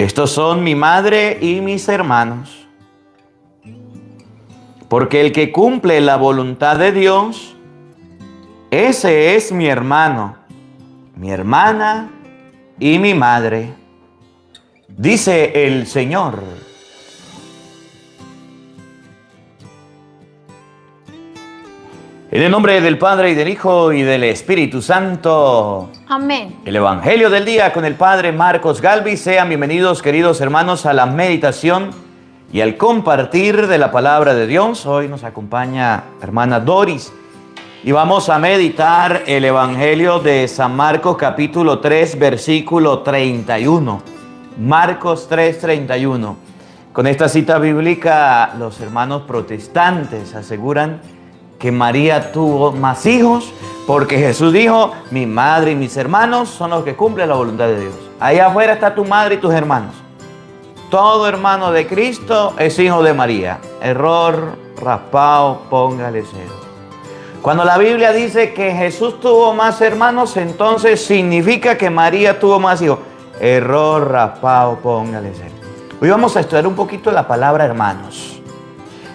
Estos son mi madre y mis hermanos. Porque el que cumple la voluntad de Dios, ese es mi hermano, mi hermana y mi madre, dice el Señor. En el nombre del Padre, y del Hijo, y del Espíritu Santo. Amén. El Evangelio del día con el Padre Marcos Galvis. Sean bienvenidos, queridos hermanos, a la meditación y al compartir de la palabra de Dios. Hoy nos acompaña hermana Doris y vamos a meditar el Evangelio de San Marcos, capítulo 3, versículo 31. Marcos 3, 31. Con esta cita bíblica, los hermanos protestantes aseguran que María tuvo más hijos, porque Jesús dijo, mi madre y mis hermanos son los que cumplen la voluntad de Dios. Ahí afuera está tu madre y tus hermanos. Todo hermano de Cristo es hijo de María. Error, raspado, póngale cero. Cuando la Biblia dice que Jesús tuvo más hermanos, entonces significa que María tuvo más hijos. Error, raspado, póngale cero. Hoy vamos a estudiar un poquito la palabra hermanos.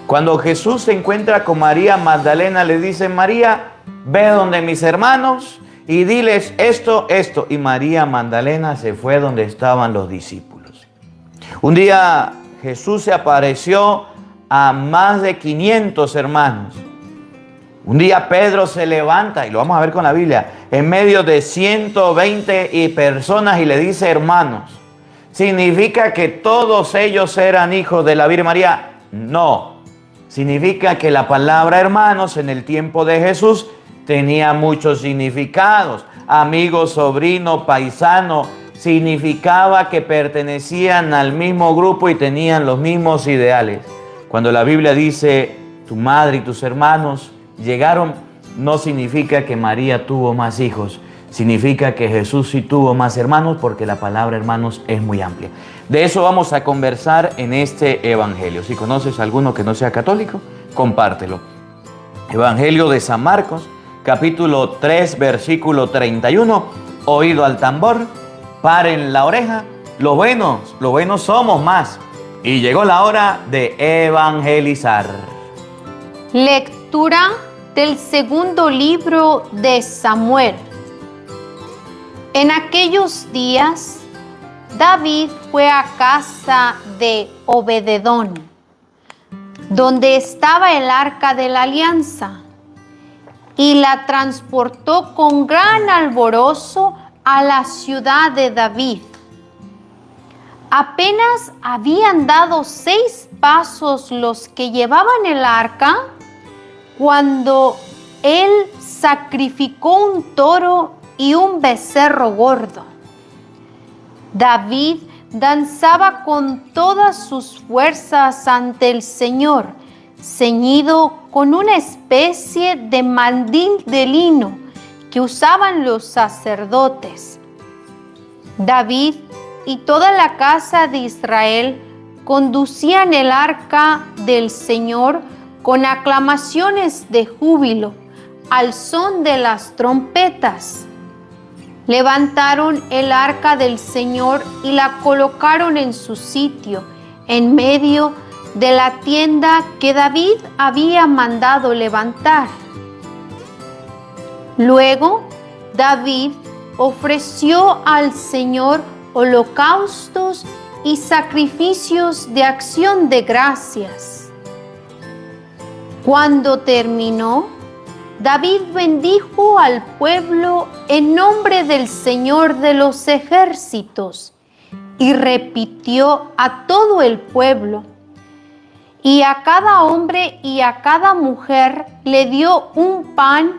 Cuando Jesús se encuentra con María Magdalena, le dice, María, ve donde mis hermanos y diles esto. Y María Magdalena se fue donde estaban los discípulos. Un día Jesús se apareció a más de 500 hermanos. Un día Pedro se levanta, y lo vamos a ver con la Biblia, en medio de 120 personas y le dice hermanos. ¿Significa que todos ellos eran hijos de la Virgen María? No. Significa que la palabra hermanos en el tiempo de Jesús tenía muchos significados. Amigo, sobrino, paisano, significaba que pertenecían al mismo grupo y tenían los mismos ideales. Cuando la Biblia dice, tu madre y tus hermanos llegaron, no significa que María tuvo más hijos. Significa que Jesús sí tuvo más hermanos, porque la palabra hermanos es muy amplia. De eso vamos a conversar en este Evangelio. Si conoces a alguno que no sea católico, compártelo. Evangelio de San Marcos, capítulo 3, versículo 31. Oído al tambor, paren la oreja. Los buenos somos más. Y llegó la hora de evangelizar. Lectura del segundo libro de Samuel. En aquellos días, David fue a casa de Obededón, donde estaba el arca de la alianza, y la transportó con gran alborozo a la ciudad de David. Apenas habían dado 6 pasos los que llevaban el arca, cuando él sacrificó un toro y un becerro gordo. David danzaba con todas sus fuerzas ante el Señor, ceñido con una especie de mandil de lino que usaban los sacerdotes. David y toda la casa de Israel conducían el arca del Señor con aclamaciones de júbilo, al son de las trompetas. Levantaron el arca del Señor y la colocaron en su sitio, en medio de la tienda que David había mandado levantar. Luego, David ofreció al Señor holocaustos y sacrificios de acción de gracias. Cuando terminó, David bendijo al pueblo en nombre del Señor de los ejércitos y repitió a todo el pueblo. Y a cada hombre y a cada mujer le dio un pan,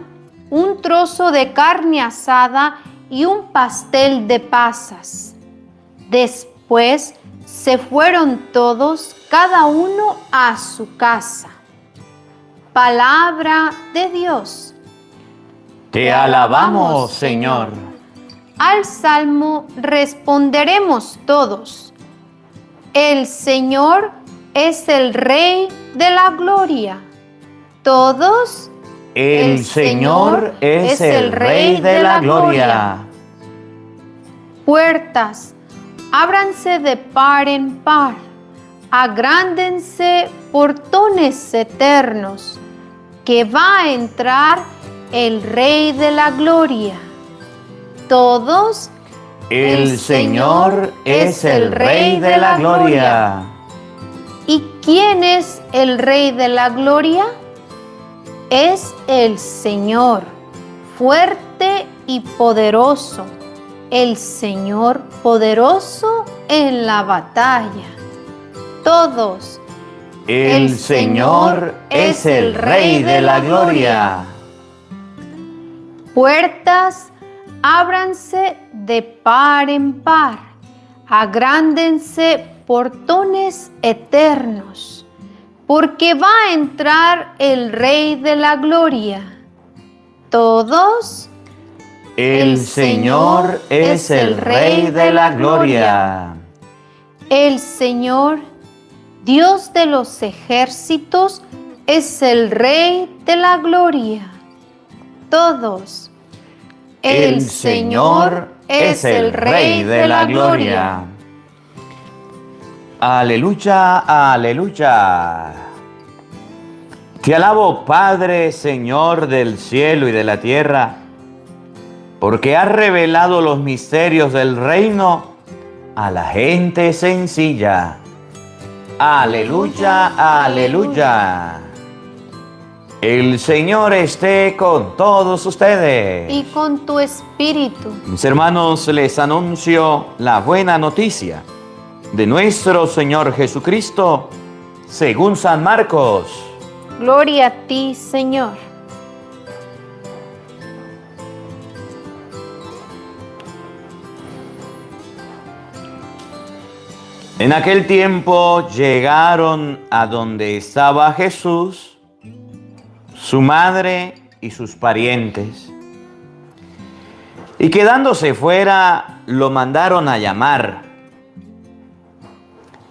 un trozo de carne asada y un pastel de pasas. Después se fueron todos, cada uno a su casa. Palabra de Dios. Te alabamos, Señor. Al salmo responderemos todos. El Señor es el Rey de la gloria. Todos. El Señor es el Rey de la gloria. Puertas, ábranse de par en par, agrándense portones eternos, que va a entrar el Rey de la Gloria. Todos, el Señor es el Rey de la Gloria. ¿Y quién es el Rey de la Gloria? Es el Señor, fuerte y poderoso, el Señor poderoso en la batalla. Todos, el Señor es el Rey de la Gloria. Puertas, ábranse de par en par, agrándense portones eternos, porque va a entrar el Rey de la Gloria. Todos, el Señor es el Rey de la Gloria. El Señor, Dios de los ejércitos, es el Rey de la Gloria. Todos, el Señor es el Rey de la Gloria. Aleluya, aleluya. Te alabo, Padre, Señor del cielo y de la tierra, porque has revelado los misterios del reino a la gente sencilla. Aleluya, aleluya. El Señor esté con todos ustedes. Y con tu espíritu. Mis hermanos, les anuncio la buena noticia de nuestro Señor Jesucristo, según San Marcos. Gloria a ti, Señor. En aquel tiempo llegaron a donde estaba Jesús, su madre y sus parientes. Y quedándose fuera, lo mandaron a llamar.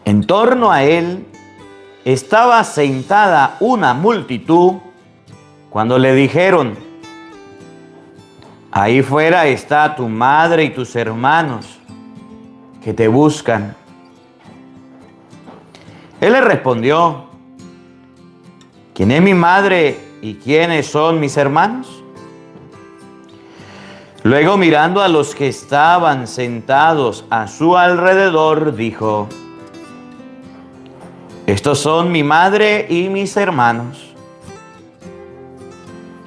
En torno a él estaba sentada una multitud cuando le dijeron: ahí fuera está tu madre y tus hermanos que te buscan. Él le respondió: ¿quién es mi madre y quiénes son mis hermanos? Luego, mirando a los que estaban sentados a su alrededor, dijo: estos son mi madre y mis hermanos.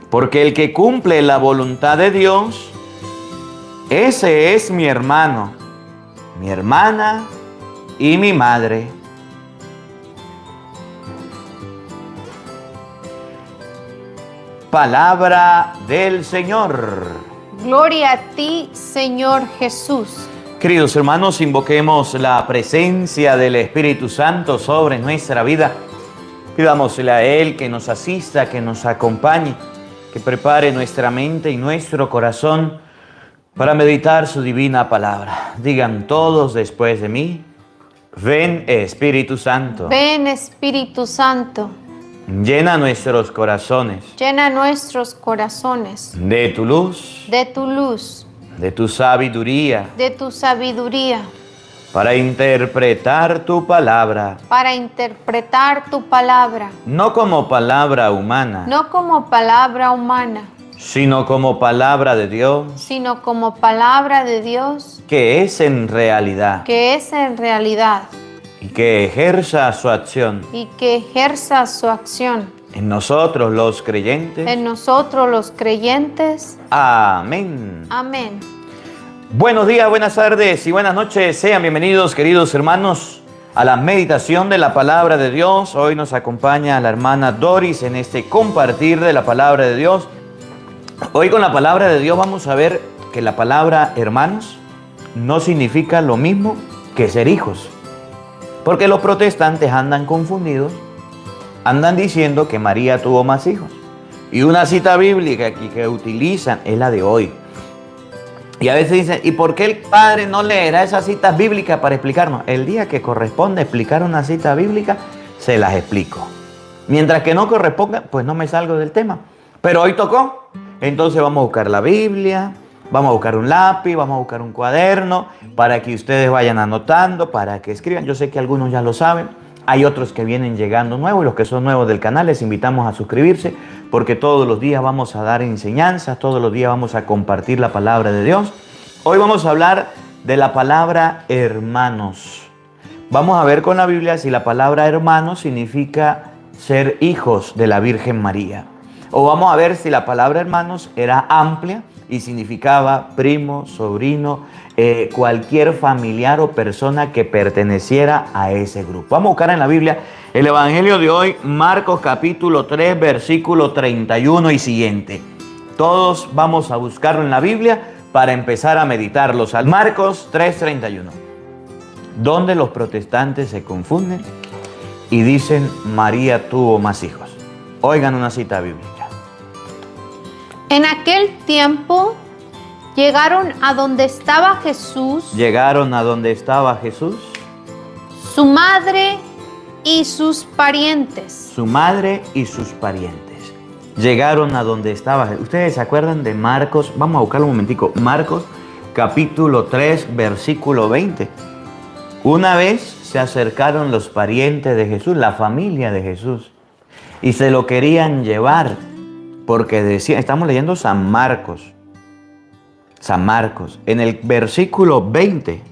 Porque el que cumple la voluntad de Dios, ese es mi hermano, mi hermana y mi madre. Palabra del Señor. Gloria a ti, Señor Jesús. Queridos hermanos, invoquemos la presencia del Espíritu Santo sobre nuestra vida. Pidámosle a Él que nos asista, que nos acompañe, que prepare nuestra mente y nuestro corazón para meditar su divina palabra. Digan todos después de mí: ven, Espíritu Santo. Ven, Espíritu Santo. Llena nuestros corazones. Llena nuestros corazones. De tu luz. De tu luz. De tu sabiduría. De tu sabiduría. Para interpretar tu palabra. Para interpretar tu palabra. No como palabra humana. No como palabra humana. Sino como palabra de Dios. Sino como palabra de Dios. Que es en realidad. Que es en realidad. Y que ejerza su acción. Y que ejerza su acción. En nosotros los creyentes. En nosotros los creyentes. Amén. Amén. Buenos días, buenas tardes y buenas noches. Sean bienvenidos, queridos hermanos, a la meditación de la palabra de Dios. Hoy nos acompaña la hermana Doris en este compartir de la palabra de Dios. Hoy con la palabra de Dios vamos a ver que la palabra hermanos no significa lo mismo que ser hijos. Porque los protestantes andan confundidos, andan diciendo que María tuvo más hijos. Y una cita bíblica que utilizan es la de hoy. Y a veces dicen: ¿y por qué el Padre no leerá esas citas bíblicas para explicarnos? El día que corresponde explicar una cita bíblica, se las explico. Mientras que no corresponda, pues no me salgo del tema. Pero hoy tocó. Entonces vamos a buscar la Biblia, Vamos a buscar un lápiz, vamos a buscar un cuaderno para que ustedes vayan anotando, para que escriban. Yo sé que algunos ya lo saben. Hay otros que vienen llegando nuevos y los que son nuevos del canal les invitamos a suscribirse porque todos los días vamos a dar enseñanzas, todos los días vamos a compartir la palabra de Dios. Hoy vamos a hablar de la palabra hermanos. Vamos a ver con la Biblia si la palabra hermanos significa ser hijos de la Virgen María. O vamos a ver si la palabra hermanos era amplia y significaba primo, sobrino, cualquier familiar o persona que perteneciera a ese grupo. Vamos a buscar en la Biblia el Evangelio de hoy, Marcos capítulo 3, versículo 31 y siguiente. Todos vamos a buscarlo en la Biblia para empezar a meditarlos. Marcos 3, 31. Donde los protestantes se confunden y dicen María tuvo más hijos. Oigan una cita bíblica. En aquel tiempo llegaron a donde estaba Jesús. Llegaron a donde estaba Jesús. Su madre y sus parientes. Su madre y sus parientes. Llegaron a donde estaba Jesús. ¿Ustedes se acuerdan de Marcos? Vamos a buscarlo un momentico. Marcos capítulo 3, versículo 20. Una vez se acercaron los parientes de Jesús, la familia de Jesús, y se lo querían llevar. Porque decía, estamos leyendo San Marcos, en el versículo 20,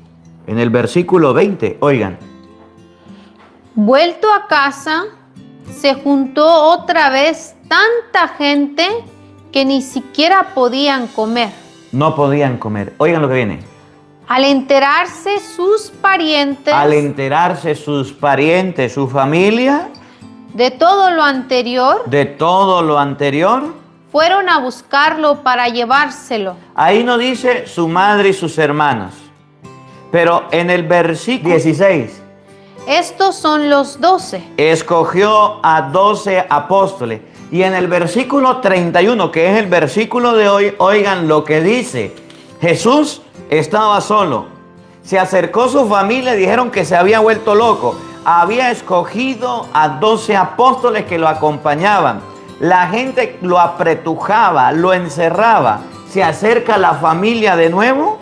oigan. Vuelto a casa, se juntó otra vez tanta gente que ni siquiera podían comer. No podían comer. Oigan lo que viene. Al enterarse sus parientes, su familia, de todo lo anterior, fueron a buscarlo para llevárselo. Ahí no dice su madre y sus hermanos, pero en el versículo 16, estos son los 12. Escogió a 12 apóstoles. Y en el versículo 31, que es el versículo de hoy, oigan lo que dice. Jesús estaba solo. Se acercó su familia y dijeron que se había vuelto loco. Había escogido a 12 apóstoles que lo acompañaban. La gente lo apretujaba, lo encerraba. Se acerca la familia de nuevo.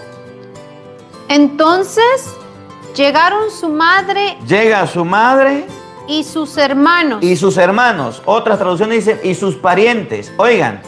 Entonces llegaron su madre. Llega su madre. Y sus hermanos. Y sus hermanos. Otras traducciones dicen y sus parientes. Oigan.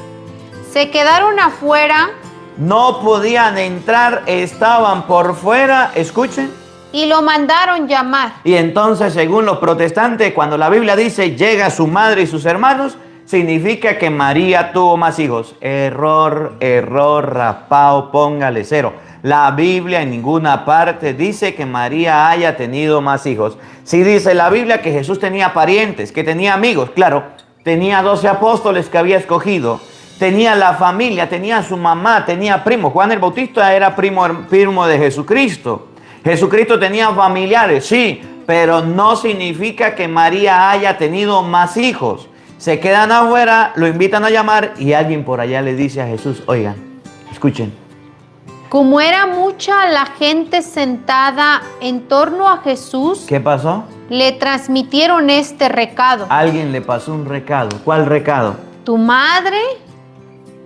Se quedaron afuera. No podían entrar, estaban por fuera. Escuchen. Y lo mandaron llamar. Y entonces, según los protestantes, cuando la Biblia dice llega su madre y sus hermanos, significa que María tuvo más hijos. Error, raspao, póngale 0. La Biblia en ninguna parte dice que María haya tenido más hijos. Sí dice la Biblia que Jesús tenía parientes, que tenía amigos. Claro, tenía 12 apóstoles que había escogido. Tenía la familia, tenía su mamá, tenía primos. Juan el Bautista era primo de Jesucristo. Jesucristo tenía familiares, sí, pero no significa que María haya tenido más hijos. Se quedan afuera, lo invitan a llamar y alguien por allá le dice a Jesús, oigan, escuchen. Como era mucha la gente sentada en torno a Jesús, ¿qué pasó? Le transmitieron este recado. Alguien le pasó un recado. ¿Cuál recado? Tu madre,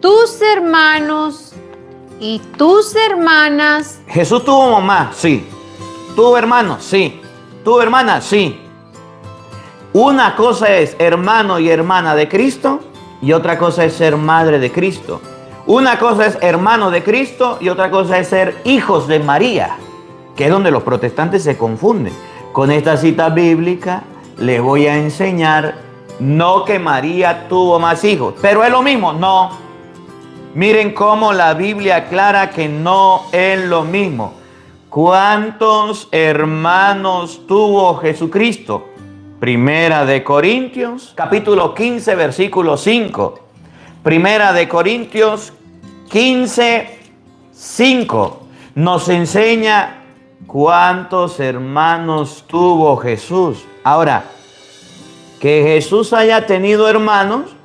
tus hermanos y tus hermanas. Jesús tuvo mamá, sí. Tuvo hermanos, sí. Tuvo hermana, sí. Una cosa es hermano y hermana de Cristo y otra cosa es ser madre de Cristo. Una cosa es hermano de Cristo y otra cosa es ser hijos de María, que es donde los protestantes se confunden. Con esta cita bíblica les voy a enseñar no que María tuvo más hijos, pero es lo mismo, no. Miren cómo la Biblia aclara que no es lo mismo. ¿Cuántos hermanos tuvo Jesucristo? Primera de Corintios, capítulo 15, versículo 5. Primera de Corintios 15, 5. Nos enseña cuántos hermanos tuvo Jesús. Ahora, que Jesús haya tenido hermanos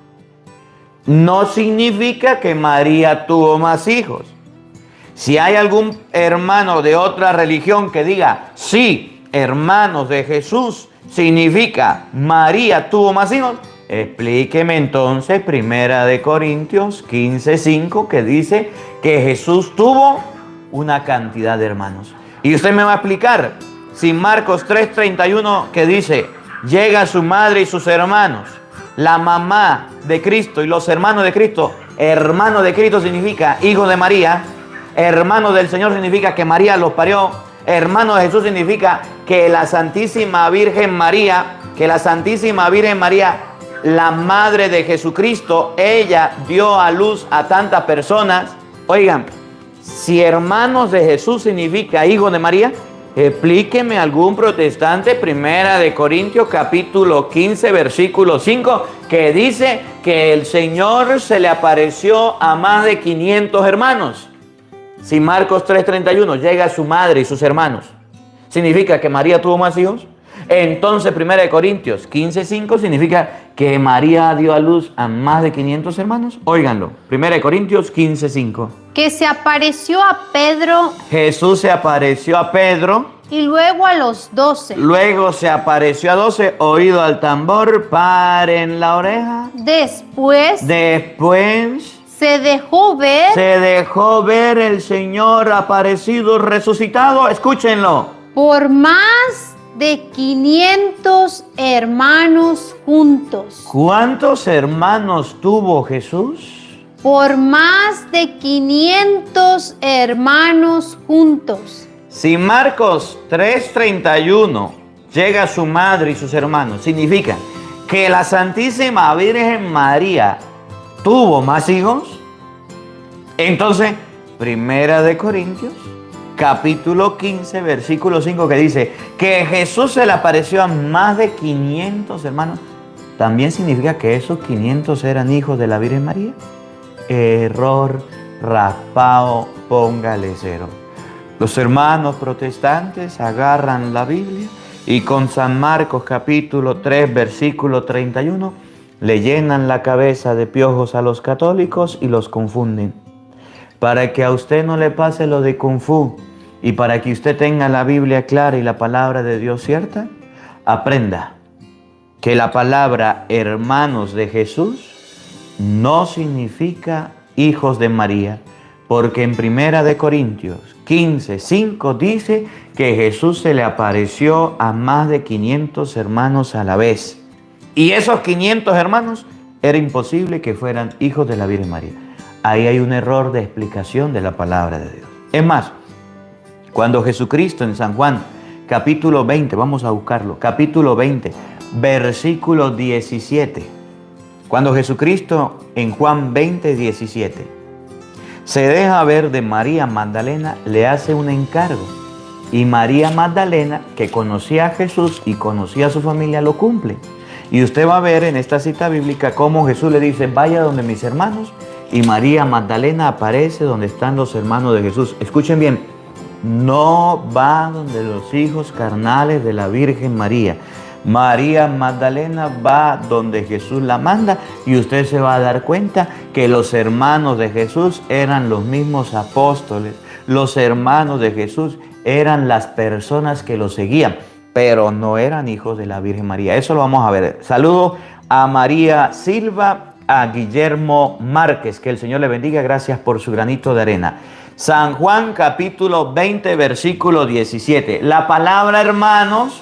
no significa que María tuvo más hijos. Si hay algún hermano de otra religión que diga, sí, hermanos de Jesús, significa María tuvo más hijos, explíqueme entonces 1 Corintios 15:5, que dice que Jesús tuvo una cantidad de hermanos. Y usted me va a explicar si Marcos 3:31, que dice, llega su madre y sus hermanos, la mamá de Cristo y los hermanos de Cristo. Hermano de Cristo significa hijo de María. Hermano del Señor significa que María los parió. Hermano de Jesús significa que la Santísima Virgen María, la madre de Jesucristo, ella dio a luz a tantas personas. Oigan, si hermanos de Jesús significa hijo de María, explíqueme algún protestante 1 Corintios capítulo 15 versículo 5, que dice que el Señor se le apareció a más de 500 hermanos. Si Marcos 3:31 llega su madre y sus hermanos, ¿significa que María tuvo más hijos? Entonces 1 Corintios 15:5 significa que María dio a luz a más de 500 hermanos. Óiganlo, 1 Corintios 15:5. Que se apareció a Pedro. Jesús se apareció a Pedro. Y luego a los 12. Luego se apareció a 12, oído al tambor, paren la oreja. Después se dejó ver el Señor aparecido, resucitado. Escúchenlo. Por más de 500 hermanos juntos. ¿Cuántos hermanos tuvo Jesús? Por más de 500 hermanos juntos. Si Marcos 3:31 llega su madre y sus hermanos, significa que la Santísima Virgen María tuvo más hijos. Entonces, 1 Corintios capítulo 15 versículo 5, que dice que Jesús se le apareció a más de 500 hermanos, ¿también significa que esos 500 eran hijos de la Virgen María? Error, raspao, póngale 0. Los hermanos protestantes agarran la Biblia y con San Marcos capítulo 3 versículo 31 le llenan la cabeza de piojos a los católicos y los confunden. Para que a usted no le pase lo de Kung Fu y para que usted tenga la Biblia clara y la palabra de Dios cierta, aprenda que la palabra hermanos de Jesús no significa hijos de María, porque en 1 Corintios 15:5 dice que Jesús se le apareció a más de 500 hermanos a la vez. Y esos 500 hermanos era imposible que fueran hijos de la Virgen María. Ahí hay un error de explicación de la palabra de Dios. Es más, cuando Jesucristo en San Juan capítulo 20, vamos a buscarlo, capítulo 20, versículo 17. Cuando Jesucristo en Juan 20:17 se deja ver de María Magdalena, le hace un encargo. Y María Magdalena, que conocía a Jesús y conocía a su familia, lo cumple. Y usted va a ver en esta cita bíblica cómo Jesús le dice, vaya donde mis hermanos. Y María Magdalena aparece donde están los hermanos de Jesús. Escuchen bien, no va donde los hijos carnales de la Virgen María. María Magdalena va donde Jesús la manda y usted se va a dar cuenta que los hermanos de Jesús eran los mismos apóstoles. Los hermanos de Jesús eran las personas que lo seguían, pero no eran hijos de la Virgen María. Eso lo vamos a ver. Saludo a María Silva, a Guillermo Márquez, que el Señor le bendiga, gracias por su granito de arena. San Juan capítulo 20 versículo 17. La palabra hermanos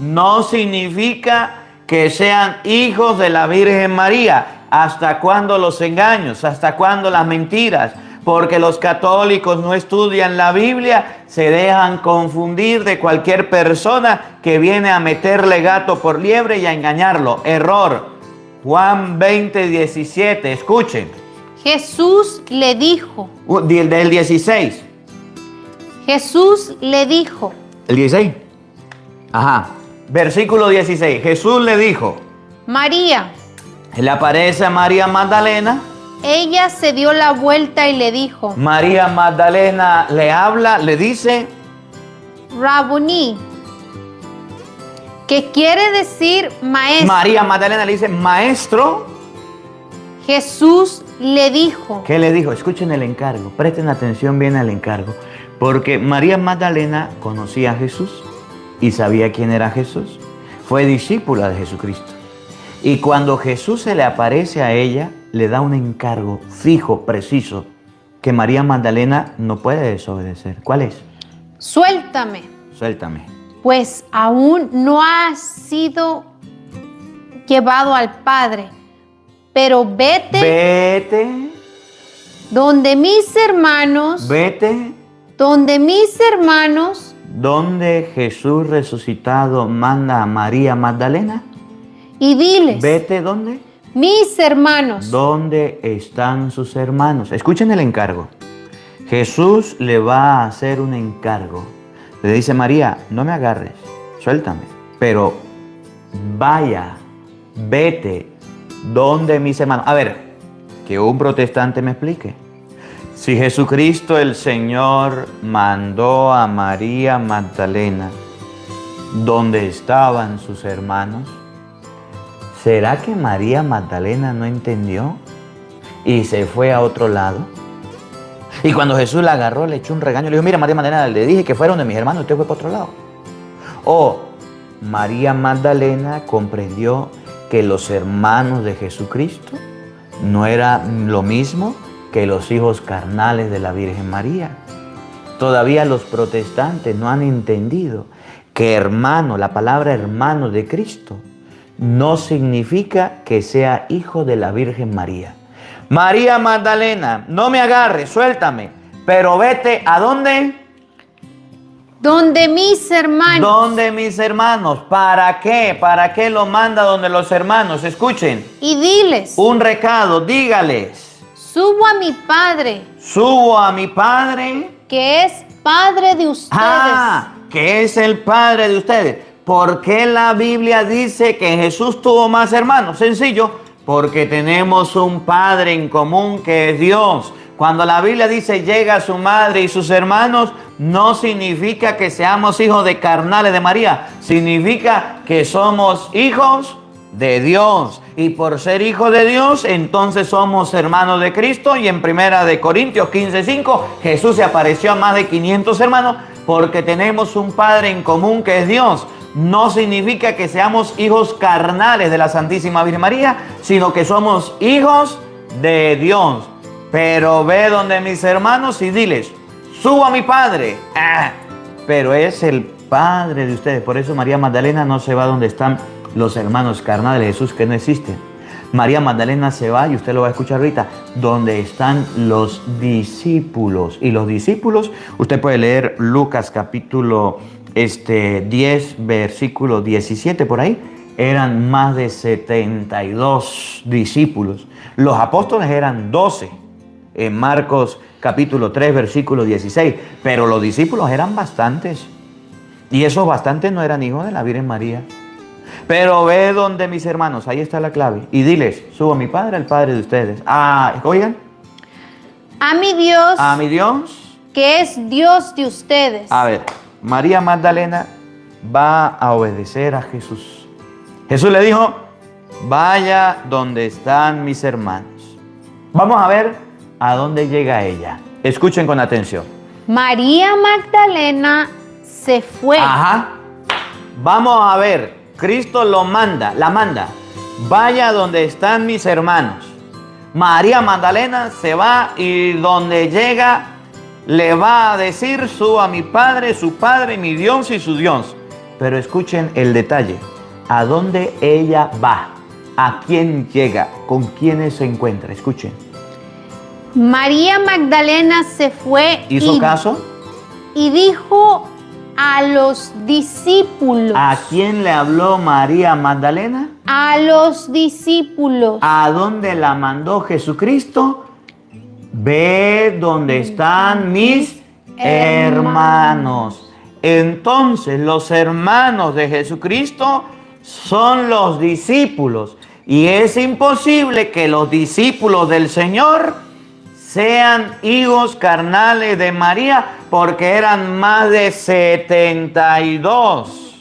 no significa que sean hijos de la Virgen María. ¿Hasta cuándo los engaños? ¿Hasta cuándo las mentiras? Porque los católicos no estudian la Biblia, se dejan confundir de cualquier persona que viene a meterle gato por liebre y a engañarlo. Error. Juan 20:17, escuchen. Jesús le dijo. Del 16. Jesús le dijo. ¿El 16? Ajá. Versículo 16. Jesús le dijo. María. Le aparece a María Magdalena. Ella se dio la vuelta y le dijo. María Magdalena le habla, le dice. Rabuní. ¿Qué quiere decir maestro? María Magdalena le dice, maestro. Jesús le dijo. ¿Qué le dijo? Escuchen el encargo, presten atención bien al encargo. Porque María Magdalena conocía a Jesús y sabía quién era Jesús. Fue discípula de Jesucristo. Y cuando Jesús se le aparece a ella, le da un encargo fijo, preciso, que María Magdalena no puede desobedecer. ¿Cuál es? Suéltame, Suéltame. pues aún no has sido llevado al Padre, pero Vete, donde mis hermanos, vete, donde Jesús resucitado manda a María Magdalena. y diles, Vete, ¿dónde? mis hermanos, ¿Dónde están sus hermanos? Escuchen el encargo. Jesús le va a hacer un encargo. Le dice, María, no me agarres, suéltame, pero vaya, vete, donde mis hermanos. A ver, que un protestante me explique. Si Jesucristo el Señor mandó a María Magdalena donde estaban sus hermanos, ¿será que María Magdalena no entendió y se fue a otro lado? Y cuando Jesús la agarró, le echó un regaño, le dijo, mira María Magdalena, le dije que fueron de mis hermanos, usted fue para otro lado. O María Magdalena comprendió que los hermanos de Jesucristo no era lo mismo que los hijos carnales de la Virgen María. Todavía los protestantes no han entendido que hermano, la palabra hermano de Cristo, no significa que sea hijo de la Virgen María. María Magdalena, no me agarres, suéltame, pero vete, ¿a dónde? donde mis hermanos, ¿Dónde mis hermanos? ¿Para qué? ¿Para qué lo manda donde los hermanos? Escuchen, y diles, un recado, dígales, subo a mi Padre, subo a mi Padre, que es Padre de ustedes, que es el Padre de ustedes. ¿Por qué la Biblia dice que Jesús tuvo más hermanos? Sencillo, porque tenemos un Padre en común que es Dios. Cuando la Biblia dice llega su madre y sus hermanos, no significa que seamos hijos de carnales de María, significa que somos hijos de Dios. Y por ser hijos de Dios, entonces somos hermanos de Cristo. Y en 1 Corintios 15:5, Jesús se apareció a más de 500 hermanos porque tenemos un Padre en común que es Dios. No significa que seamos hijos carnales de la Santísima Virgen María, sino que somos hijos de Dios. Pero ve donde mis hermanos y diles, subo a mi Padre. Pero es el Padre de ustedes. Por eso María Magdalena no se va donde están los hermanos carnales de Jesús, que no existen. María Magdalena se va, y usted lo va a escuchar ahorita, donde están los discípulos. Y los discípulos, usted puede leer Lucas capítulo 10, versículo 17 por ahí. Eran más de 72 discípulos. Los apóstoles eran 12. En Marcos capítulo 3, versículo 16. Pero los discípulos eran bastantes. Y esos bastantes no eran hijos de la Virgen María. Pero ve donde mis hermanos, ahí está la clave. Y diles, subo a mi Padre, al Padre de ustedes. Oigan. a mi Dios, A mi Dios. que es Dios de ustedes. A ver, María Magdalena va a obedecer a Jesús. Jesús le dijo, vaya donde están mis hermanos. Vamos a ver a dónde llega ella. Escuchen con atención. María Magdalena se fue. Ajá. Vamos a ver. Cristo la manda. Vaya donde están mis hermanos. María Magdalena se va y donde llega le va a decir, subo a mi Padre, su Padre, mi Dios y su Dios. Pero escuchen el detalle. ¿A dónde ella va? ¿A quién llega? ¿Con quiénes se encuentra? Escuchen. María Magdalena se fue ¿Hizo caso? y dijo a los discípulos. ¿A quién le habló María Magdalena? A los discípulos. ¿A dónde la mandó Jesucristo? Ve donde están mis hermanos. Entonces los hermanos de Jesucristo son los discípulos. Y es imposible que los discípulos del Señor sean hijos carnales de María, porque eran más de 72.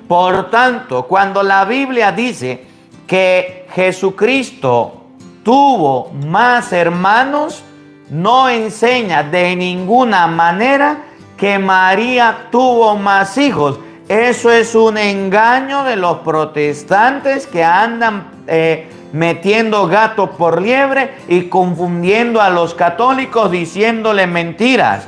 Por tanto, cuando la Biblia dice que Jesucristo tuvo más hermanos, no enseña de ninguna manera que María tuvo más hijos. Eso es un engaño de los protestantes que andan metiendo gato por liebre y confundiendo a los católicos diciéndole mentiras.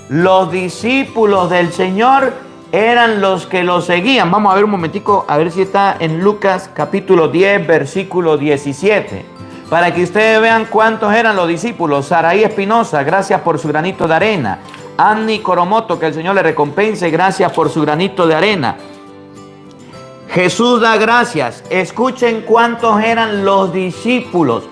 Los discípulos del Señor eran los que lo seguían. Vamos a ver un momentico, a ver si está en Lucas capítulo 10, versículo 17. Para que ustedes vean cuántos eran los discípulos. Saraí Espinosa, gracias por su granito de arena. Annie Coromoto, que el Señor le recompense, gracias por su granito de arena. Jesús da gracias. Escuchen cuántos eran los discípulos.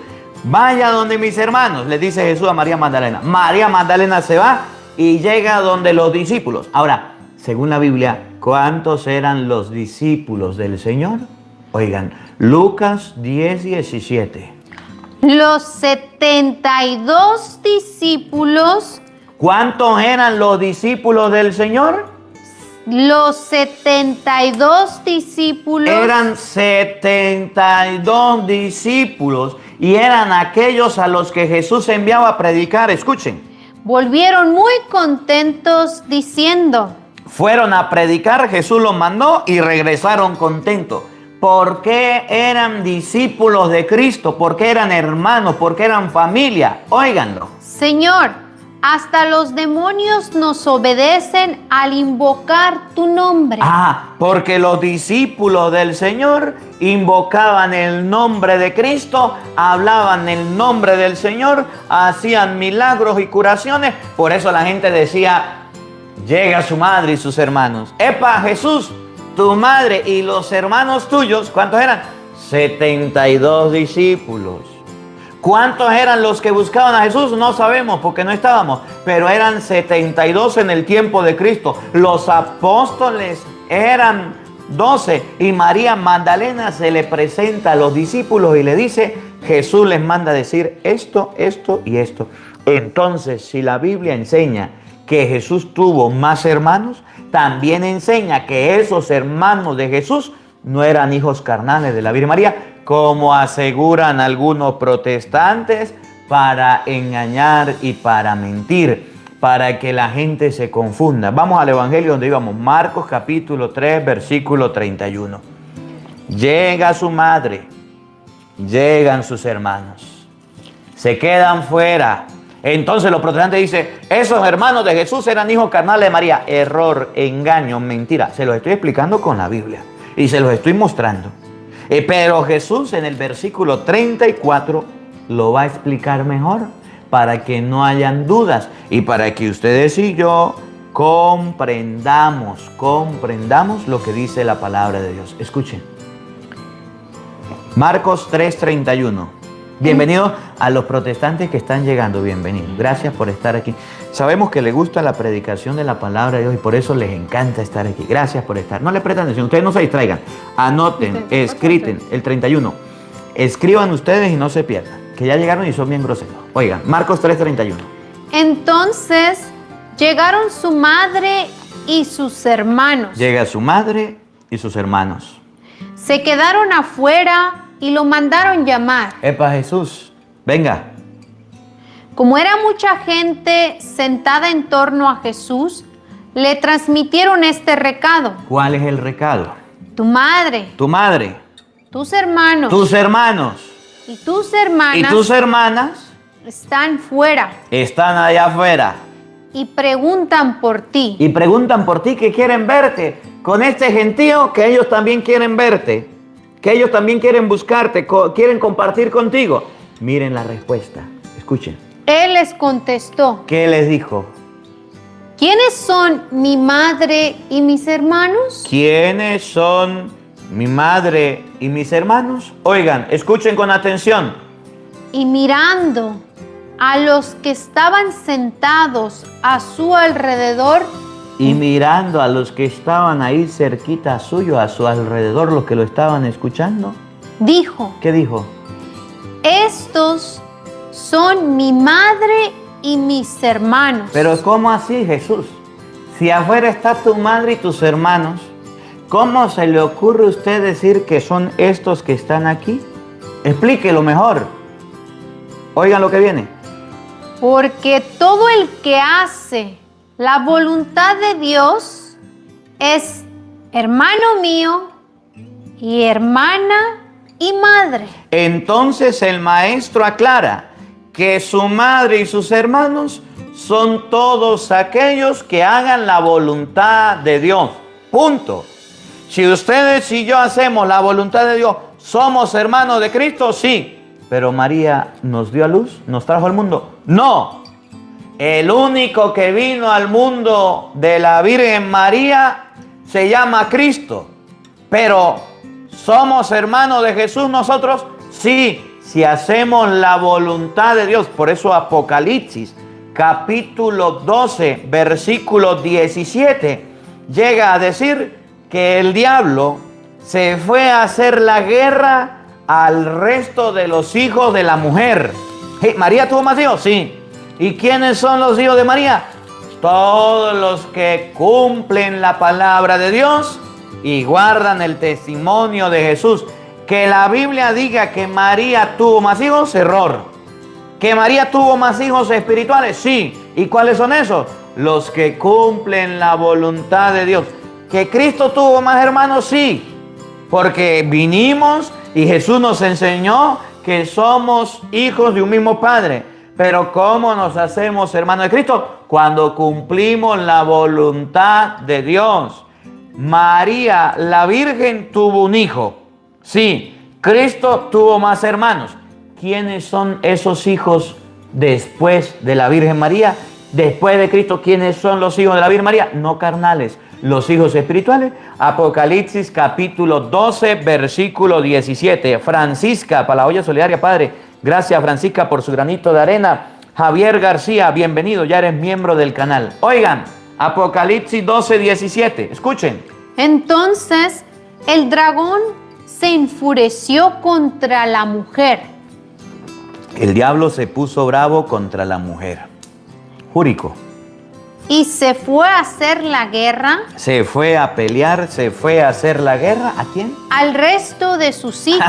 Vaya donde mis hermanos, le dice Jesús a María Magdalena. María Magdalena se va y llega donde los discípulos. Ahora, según la Biblia, ¿cuántos eran los discípulos del Señor? Oigan, Lucas 10, 17. Los 72 discípulos. ¿Cuántos eran los discípulos del Señor? Los 72 discípulos. Eran 72 discípulos y eran aquellos a los que Jesús enviaba a predicar. Escuchen. Volvieron muy contentos diciendo. Fueron a predicar, Jesús los mandó y regresaron contentos. ¿Por qué eran discípulos de Cristo? ¿Por qué eran hermanos? ¿Por qué eran familia? Óiganlo. Señor, hasta los demonios nos obedecen al invocar tu nombre. Porque los discípulos del Señor invocaban el nombre de Cristo, hablaban el nombre del Señor, hacían milagros y curaciones. Por eso la gente decía, llega su madre y sus hermanos. ¡Epa, Jesús! Tu madre y los hermanos tuyos, ¿cuántos eran? 72 discípulos. ¿Cuántos eran los que buscaban a Jesús? No sabemos porque no estábamos, pero eran 72 en el tiempo de Cristo. Los apóstoles eran 12 y María Magdalena se le presenta a los discípulos y le dice, Jesús les manda a decir esto, esto y esto. Entonces, si la Biblia enseña que Jesús tuvo más hermanos, también enseña que esos hermanos de Jesús no eran hijos carnales de la Virgen María, como aseguran algunos protestantes para engañar y para mentir, para que la gente se confunda. Vamos al Evangelio donde íbamos, Marcos capítulo 3, versículo 31. Llega su madre, llegan sus hermanos, se quedan fuera. Entonces los protestantes dicen, esos hermanos de Jesús eran hijos carnales de María. Error, engaño, mentira. Se los estoy explicando con la Biblia y se los estoy mostrando. Pero Jesús en el versículo 34 lo va a explicar mejor para que no hayan dudas y para que ustedes y yo comprendamos lo que dice la palabra de Dios. Escuchen. Marcos 3:31. Bienvenidos a los protestantes que están llegando, bienvenidos. Gracias por estar aquí. Sabemos que les gusta la predicación de la palabra de Dios y por eso les encanta estar aquí. Gracias por estar. No le prestan atención, ustedes no se distraigan. Anoten, escriben el 31. Escriban ustedes y no se pierdan, que ya llegaron y son bien groseros. Oigan, Marcos 3:31. Entonces llegaron su madre y sus hermanos. Llega su madre y sus hermanos. Se quedaron afuera y lo mandaron llamar. Epa, Jesús, venga. Como era mucha gente sentada en torno a Jesús, le transmitieron este recado. ¿Cuál es el recado? Tu madre. Tu madre. Tus hermanos. Tus hermanos. Y tus hermanas. Y tus hermanas. Están fuera. Están allá afuera. Y preguntan por ti. Y preguntan por ti, que quieren verte. Con este gentío que ellos también quieren verte. Que ellos también quieren buscarte, quieren compartir contigo. Miren la respuesta, escuchen. Él les contestó. ¿Qué les dijo? ¿Quiénes son mi madre y mis hermanos? ¿Quiénes son mi madre y mis hermanos? Oigan, escuchen con atención. Y mirando a los que estaban sentados a su alrededor, y mirando a los que estaban ahí cerquita suyo, a su alrededor, los que lo estaban escuchando, dijo. ¿Qué dijo? Estos son mi madre y mis hermanos. Pero ¿cómo así, Jesús? Si afuera está tu madre y tus hermanos, ¿cómo se le ocurre a usted decir que son estos que están aquí? Explíquelo mejor. Oigan lo que viene. Porque todo el que hace la voluntad de Dios es hermano mío y hermana y madre. Entonces el maestro aclara que su madre y sus hermanos son todos aquellos que hagan la voluntad de Dios. Punto. Si ustedes y yo hacemos la voluntad de Dios, ¿somos hermanos de Cristo? Sí. Pero María nos dio a luz, nos trajo al mundo. No. El único que vino al mundo de la Virgen María se llama Cristo. Pero ¿somos hermanos de Jesús nosotros? Sí. Si hacemos la voluntad de Dios. Por eso Apocalipsis capítulo 12 versículo 17 llega a decir que el diablo se fue a hacer la guerra al resto de los hijos de la mujer. ¿María tuvo más hijos? Sí. ¿Y quiénes son los hijos de María? Todos los que cumplen la palabra de Dios y guardan el testimonio de Jesús. Que la Biblia diga que María tuvo más hijos, error. Que María tuvo más hijos espirituales, sí. ¿Y cuáles son esos? Los que cumplen la voluntad de Dios. Que Cristo tuvo más hermanos, sí. Porque vinimos y Jesús nos enseñó que somos hijos de un mismo Padre. Pero ¿cómo nos hacemos hermanos de Cristo? Cuando cumplimos la voluntad de Dios. María, la Virgen, tuvo un hijo. Sí, Cristo tuvo más hermanos. ¿Quiénes son esos hijos después de la Virgen María? Después de Cristo, ¿quiénes son los hijos de la Virgen María? No carnales, los hijos espirituales. Apocalipsis capítulo 12, versículo 17. Francisca, para la olla solidaria, Padre. Gracias, Francisca, por su granito de arena. Javier García, bienvenido, ya eres miembro del canal. Oigan, Apocalipsis 12, 17. Escuchen. Entonces el dragón se enfureció contra la mujer. El diablo se puso bravo contra la mujer. Júrico. Y se fue a hacer la guerra. Se fue a pelear, se fue a hacer la guerra. ¿A quién? Al resto de sus hijos.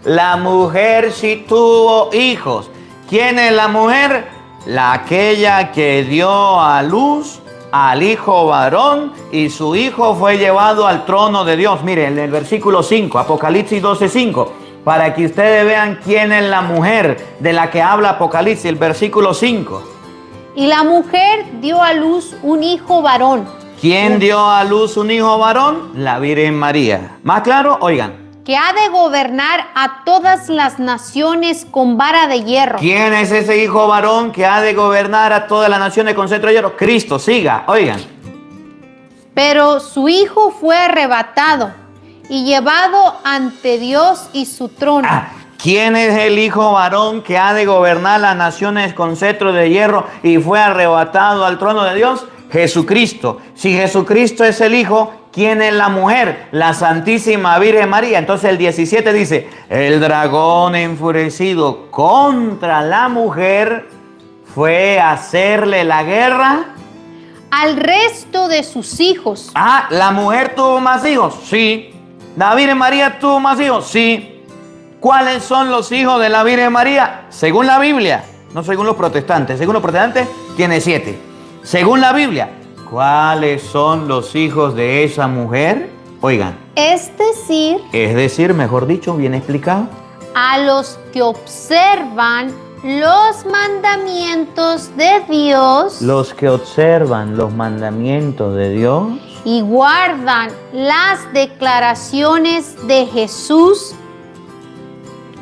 La mujer sí tuvo hijos. ¿Quién es la mujer? Aquella que dio a luz al hijo varón y su hijo fue llevado al trono de Dios. Miren, en el versículo 5, Apocalipsis 12:5, para que ustedes vean quién es la mujer de la que habla Apocalipsis, el versículo 5. Y la mujer dio a luz un hijo varón. ¿Quién dio a luz un hijo varón? La Virgen María. ¿Más claro? Oigan. Que ha de gobernar a todas las naciones con vara de hierro. ¿Quién es ese hijo varón que ha de gobernar a todas las naciones con cetro de hierro? Cristo, siga, oigan. Pero su hijo fue arrebatado y llevado ante Dios y su trono. ¿Quién es el hijo varón que ha de gobernar las naciones con cetro de hierro y fue arrebatado al trono de Dios? Jesucristo. Si Jesucristo es el hijo, ¿quién es la mujer? La Santísima Virgen María. Entonces el 17 dice, el dragón enfurecido contra la mujer fue a hacerle la guerra al resto de sus hijos. ¿La mujer tuvo más hijos? Sí. ¿La Virgen María tuvo más hijos? Sí. ¿Cuáles son los hijos de la Virgen María? Según la Biblia, no según los protestantes. Según los protestantes, tiene 7. Según la Biblia, ¿cuáles son los hijos de esa mujer? Oigan. Es decir, mejor dicho, bien explicado. A los que observan los mandamientos de Dios. Los que observan los mandamientos de Dios. Y guardan las declaraciones de Jesús.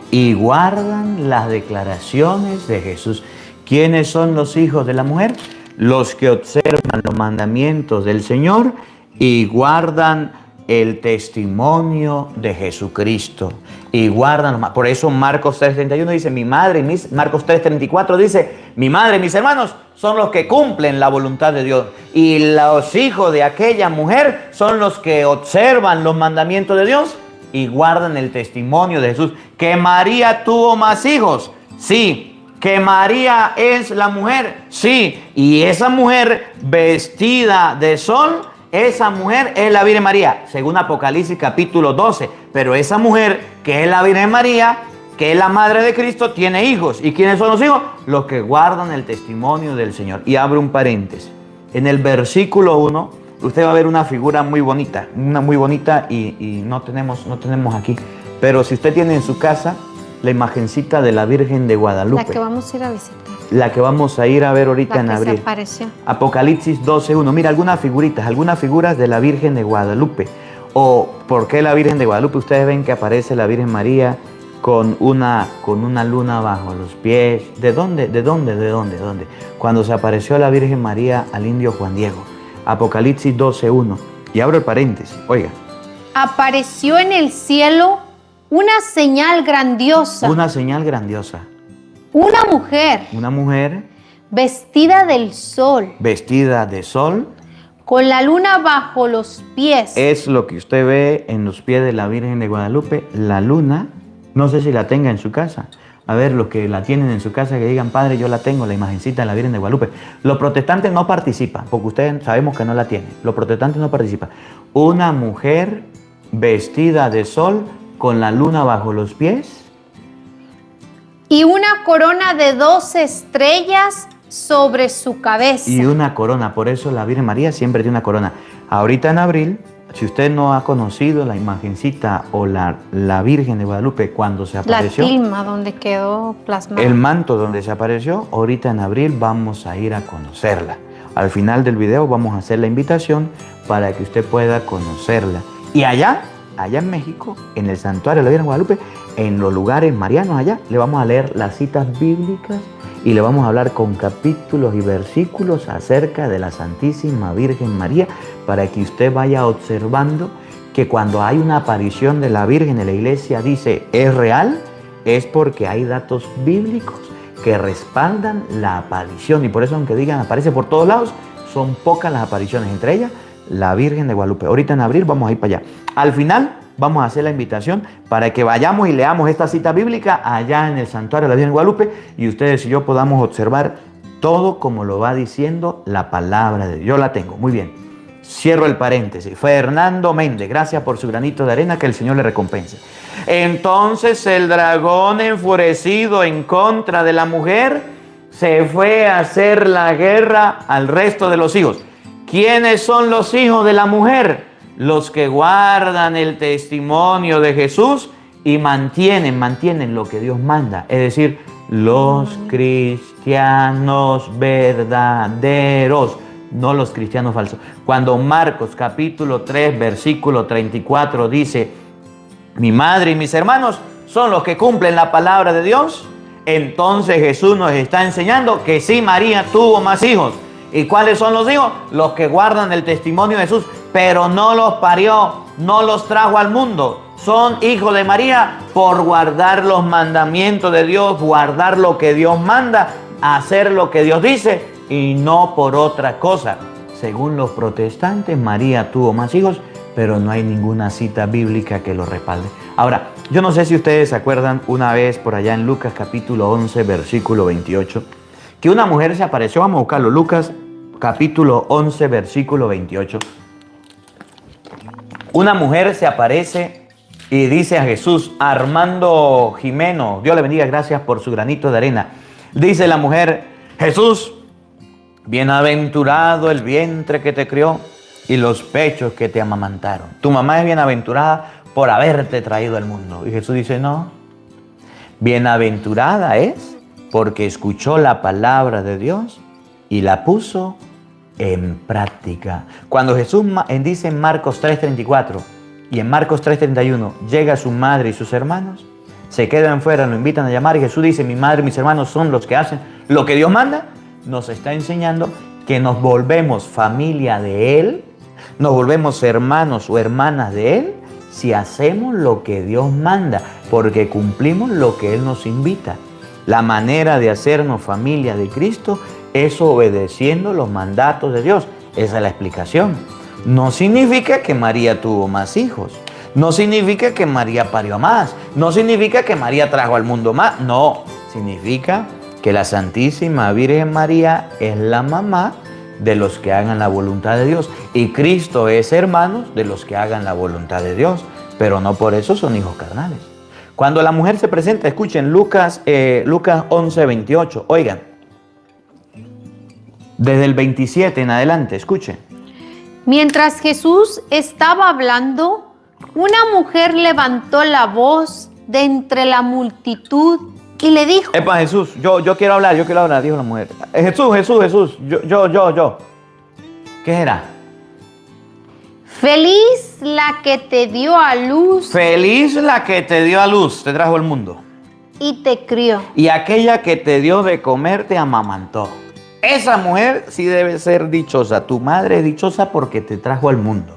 Y guardan las declaraciones de Jesús. ¿Quiénes son los hijos de la mujer? Los que observan los mandamientos del Señor y guardan el testimonio de Jesucristo. Y guardan, por eso Marcos 3:31 dice, mi madre, Marcos 3:34 dice, mi madre y mis hermanos son los que cumplen la voluntad de Dios. Y los hijos de aquella mujer son los que observan los mandamientos de Dios y guardan el testimonio de Jesús. ¿Que María tuvo más hijos? Sí. ¿Que María es la mujer? Sí. Y esa mujer vestida de sol, esa mujer es la Virgen María, según Apocalipsis capítulo 12. Pero esa mujer, que es la Virgen María, que es la madre de Cristo, tiene hijos. ¿Y quiénes son los hijos? Los que guardan el testimonio del Señor. Y abro un paréntesis. En el versículo 1 usted va a ver una figura muy bonita, y no tenemos aquí. Pero si usted tiene en su casa la imagencita de la Virgen de Guadalupe. La que vamos a ir a visitar. La que vamos a ir a ver ahorita en abril. Se apareció. Apocalipsis 12:1. Mira, algunas figuras de la Virgen de Guadalupe. O ¿por qué la Virgen de Guadalupe? Ustedes ven que aparece la Virgen María con una luna bajo los pies. ¿De dónde? Cuando se apareció la Virgen María al indio Juan Diego. Apocalipsis 12:1. Y abro el paréntesis. Oiga. Apareció en el cielo una señal grandiosa. Una señal grandiosa. Una mujer. Una mujer. Vestida del sol. Vestida de sol. Con la luna bajo los pies. Es lo que usted ve en los pies de la Virgen de Guadalupe. La luna. No sé si la tenga en su casa. A ver, los que la tienen en su casa, que digan, padre, yo la tengo, la imagencita de la Virgen de Guadalupe. Los protestantes no participan, porque ustedes sabemos que no la tienen. Los protestantes no participan. Una mujer vestida de sol con la luna bajo los pies. Y una corona de 12 estrellas sobre su cabeza. Y una corona, por eso la Virgen María siempre tiene una corona. Ahorita en abril, si usted no ha conocido la imagencita o la Virgen de Guadalupe cuando se apareció. La tilma donde quedó plasmada. El manto donde se apareció, ahorita en abril vamos a ir a conocerla. Al final del video vamos a hacer la invitación para que usted pueda conocerla. Y allá en México, en el santuario de la Virgen de Guadalupe, en los lugares marianos allá, le vamos a leer las citas bíblicas y le vamos a hablar con capítulos y versículos acerca de la Santísima Virgen María, para que usted vaya observando que cuando hay una aparición de la Virgen en la iglesia dice es real, es porque hay datos bíblicos que respaldan la aparición. Y por eso, aunque digan aparece por todos lados, son pocas las apariciones, entre ellas la Virgen de Guadalupe. Ahorita en abril vamos a ir para allá. Al final vamos a hacer la invitación para que vayamos y leamos esta cita bíblica allá en el santuario de la Virgen de Guadalupe y ustedes y yo podamos observar todo como lo va diciendo la palabra de Dios. Yo la tengo, muy bien. Cierro el paréntesis. Fernando Méndez, gracias por su granito de arena, que el Señor le recompense. Entonces el dragón, enfurecido en contra de la mujer, se fue a hacer la guerra al resto de los hijos. ¿Quiénes son los hijos de la mujer? Los que guardan el testimonio de Jesús y mantienen lo que Dios manda. Es decir, los cristianos verdaderos, no los cristianos falsos. Cuando Marcos capítulo 3 versículo 34 dice, mi madre y mis hermanos son los que cumplen la palabra de Dios, entonces Jesús nos está enseñando que sí, María tuvo más hijos. ¿Y cuáles son los hijos? Los que guardan el testimonio de Jesús, pero no los parió, no los trajo al mundo. Son hijos de María por guardar los mandamientos de Dios, guardar lo que Dios manda, hacer lo que Dios dice y no por otra cosa. Según los protestantes, María tuvo más hijos, pero no hay ninguna cita bíblica que lo respalde. Ahora, yo no sé si ustedes se acuerdan una vez por allá en Lucas capítulo 11, versículo 28, que una mujer se apareció. Vamos a buscarlo. Lucas capítulo 11, versículo 28. Una mujer se aparece y dice a Jesús, Armando Jimeno, Dios le bendiga, gracias por su granito de arena. Dice la mujer, Jesús, bienaventurado el vientre que te crió y los pechos que te amamantaron. Tu mamá es bienaventurada por haberte traído al mundo. Y Jesús dice, no, bienaventurada es porque escuchó la palabra de Dios y la puso en práctica. Cuando Jesús dice en Marcos 3:34 y en Marcos 3:31, llega su madre y sus hermanos, se quedan fuera, lo invitan a llamar y Jesús dice, mi madre y mis hermanos son los que hacen lo que Dios manda, nos está enseñando que nos volvemos familia de Él, nos volvemos hermanos o hermanas de Él, si hacemos lo que Dios manda, porque cumplimos lo que Él nos invita. La manera de hacernos familia de Cristo es obedeciendo los mandatos de Dios. Esa es la explicación. No significa que María tuvo más hijos. No significa que María parió más. No significa que María trajo al mundo más. No, significa que la Santísima Virgen María es la mamá de los que hagan la voluntad de Dios. Y Cristo es hermano de los que hagan la voluntad de Dios. Pero no por eso son hijos carnales. Cuando la mujer se presenta, escuchen Lucas 11:28. Oigan, desde el 27 en adelante, escuchen. Mientras Jesús estaba hablando, una mujer levantó la voz de entre la multitud y le dijo: Epa, Jesús, yo quiero hablar, dijo la mujer. Jesús, yo. ¿Qué era? Feliz la que te dio a luz Feliz la que te dio a luz, te trajo al mundo. y te crió. Y aquella que te dio de comer te amamantó. Esa mujer sí debe ser dichosa. Tu madre es dichosa porque te trajo al mundo.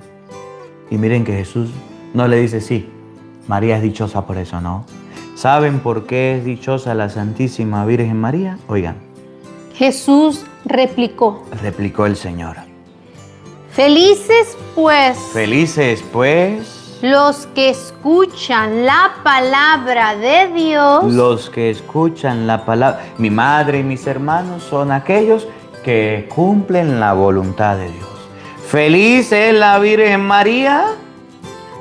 Y miren que Jesús no le dice sí, María es dichosa por eso, no. ¿Saben por qué es dichosa la Santísima Virgen María? Oigan, Jesús replicó: replicó el Señor. Felices Felices los que escuchan la palabra de Dios. los que escuchan la palabra. Mi madre y mis hermanos son aquellos que cumplen la voluntad de Dios. Feliz es la Virgen María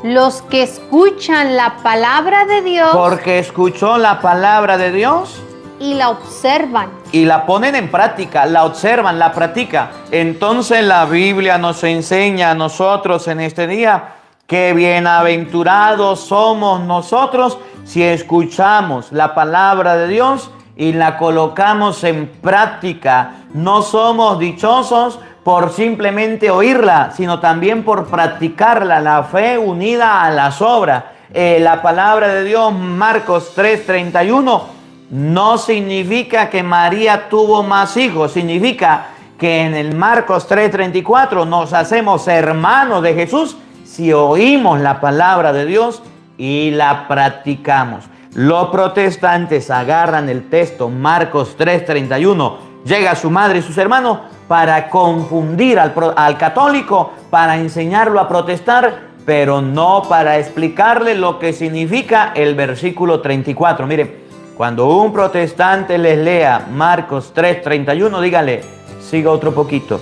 Los que escuchan la palabra de Dios porque escuchó la palabra de Dios y la observan. y la ponen en práctica, la observan, la practican. Entonces la Biblia nos enseña a nosotros en este día que bienaventurados somos nosotros si escuchamos la palabra de Dios y la colocamos en práctica. No somos dichosos por simplemente oírla, sino también por practicarla, la fe unida a las obras. La palabra de Dios, Marcos 3:31, no significa que María tuvo más hijos, significa que en el Marcos 3:34 nos hacemos hermanos de Jesús si oímos la palabra de Dios y la practicamos. Los protestantes agarran el texto Marcos 3:31, llega su madre y sus hermanos para confundir al católico, para enseñarlo a protestar, pero no para explicarle lo que significa el versículo 34. Mire, cuando un protestante les lea Marcos 3:31, dígale, siga otro poquito,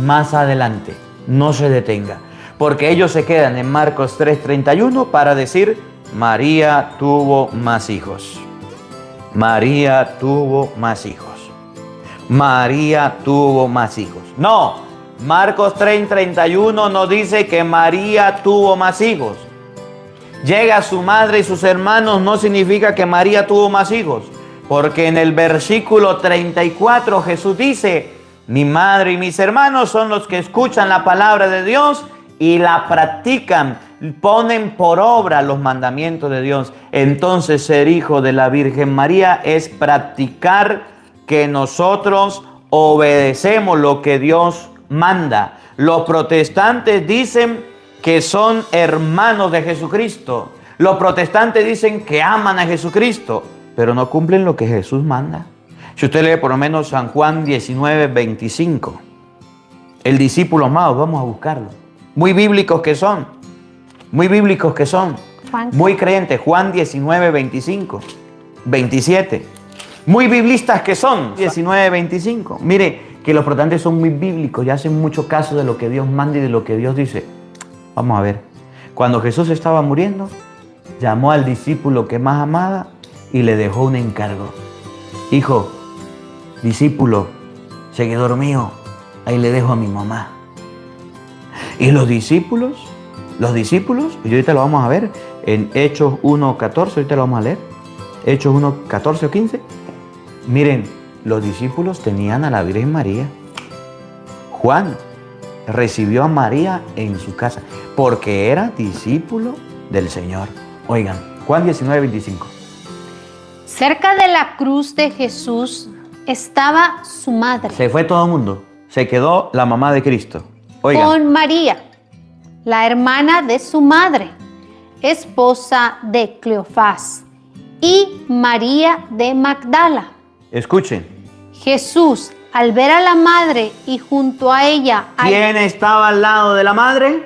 más adelante, no se detenga, porque ellos se quedan en Marcos 3:31 para decir, María tuvo más hijos. María tuvo más hijos. María tuvo más hijos. No, Marcos 3:31 nos dice que María tuvo más hijos. Llega su madre y sus hermanos no significa que María tuvo más hijos, porque en el versículo 34 Jesús dice, mi madre y mis hermanos son los que escuchan la palabra de Dios y la practican, ponen por obra los mandamientos de Dios. Entonces ser hijo de la Virgen María es practicar que nosotros obedecemos lo que Dios manda. Los protestantes dicen que son hermanos de Jesucristo. Los protestantes dicen que aman a Jesucristo, pero no cumplen lo que Jesús manda. Si usted lee por lo menos San Juan 19:25, el discípulo amado, vamos a buscarlo. Muy bíblicos que son, muy creyentes. Juan 19:25, 27. Muy biblistas que son, 19:25. Mire, que los protestantes son muy bíblicos y hacen mucho caso de lo que Dios manda y de lo que Dios dice. Vamos a ver. Cuando Jesús estaba muriendo, llamó al discípulo que más amaba y le dejó un encargo. Hijo, discípulo, seguidor mío, ahí le dejo a mi mamá. Y los discípulos, y ahorita lo vamos a ver en Hechos 1:14, ahorita lo vamos a leer. Hechos 1:14 o 15. Miren, los discípulos tenían a la Virgen María. Juan recibió a María en su casa porque era discípulo del Señor. Oigan, Juan 19:25. Cerca de la cruz de Jesús estaba su madre. Se fue todo el mundo. Se quedó la mamá de Cristo. Oigan. Con María, la hermana de su madre, esposa de Cleofás, y María de Magdala. Escuchen. Jesús, al ver a la madre y junto a ella, ¿Quién estaba al lado de la madre?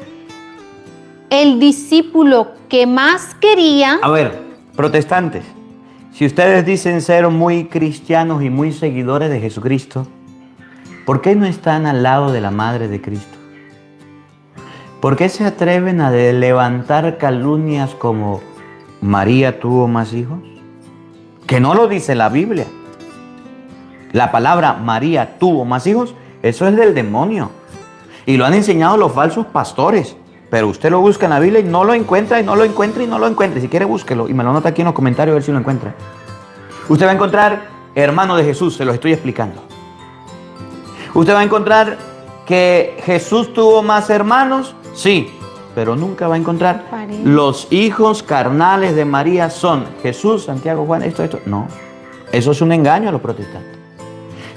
el discípulo que más quería. A ver, protestantes, si ustedes dicen ser muy cristianos y muy seguidores de Jesucristo, ¿por qué no están al lado de la madre de Cristo? ¿Por qué se atreven a levantar calumnias como María tuvo más hijos? Que no lo dice la Biblia. La palabra María tuvo más hijos, eso es del demonio. Y lo han enseñado los falsos pastores. Pero usted lo busca en la Biblia y no lo encuentra, y no lo encuentra, y no lo encuentra. Si quiere, búsquelo y me lo nota aquí en los comentarios a ver si lo encuentra. Usted va a encontrar hermano de Jesús, se lo estoy explicando. Usted va a encontrar que Jesús tuvo más hermanos, sí, pero nunca va a encontrar los hijos carnales de María son Jesús, Santiago, Juan, esto. No, eso es un engaño a los protestantes.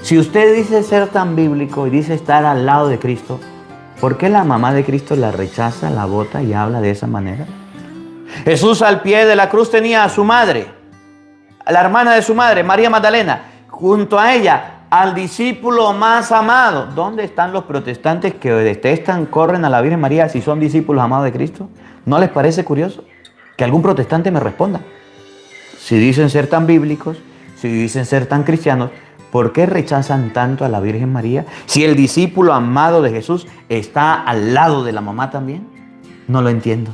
Si usted dice ser tan bíblico y dice estar al lado de Cristo, ¿por qué la mamá de Cristo la rechaza, la bota y habla de esa manera? Jesús al pie de la cruz tenía a su madre, a la hermana de su madre, María Magdalena, junto a ella, al discípulo más amado. ¿Dónde están los protestantes que detestan, corren a la Virgen María si son discípulos amados de Cristo? ¿No les parece curioso? Que algún protestante me responda. Si dicen ser tan bíblicos, si dicen ser tan cristianos, ¿por qué rechazan tanto a la Virgen María? Si el discípulo amado de Jesús está al lado de la mamá también. No lo entiendo.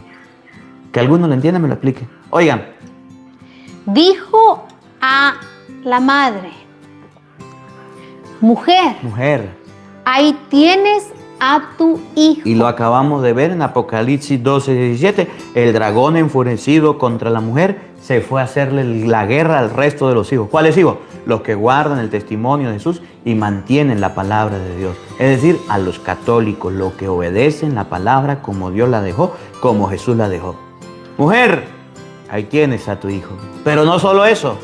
Que alguno lo entienda, me lo explique. Oigan. Dijo a la madre: mujer, ahí tienes a tu hijo. Y lo acabamos de ver en Apocalipsis 12:17. El dragón enfurecido contra la mujer se fue a hacerle la guerra al resto de los hijos. ¿Cuáles hijos? Los que guardan el testimonio de Jesús y mantienen la palabra de Dios. Es decir, a los católicos, los que obedecen la palabra como Dios la dejó, como Jesús la dejó. Mujer, ahí tienes a tu hijo. Pero no solo eso.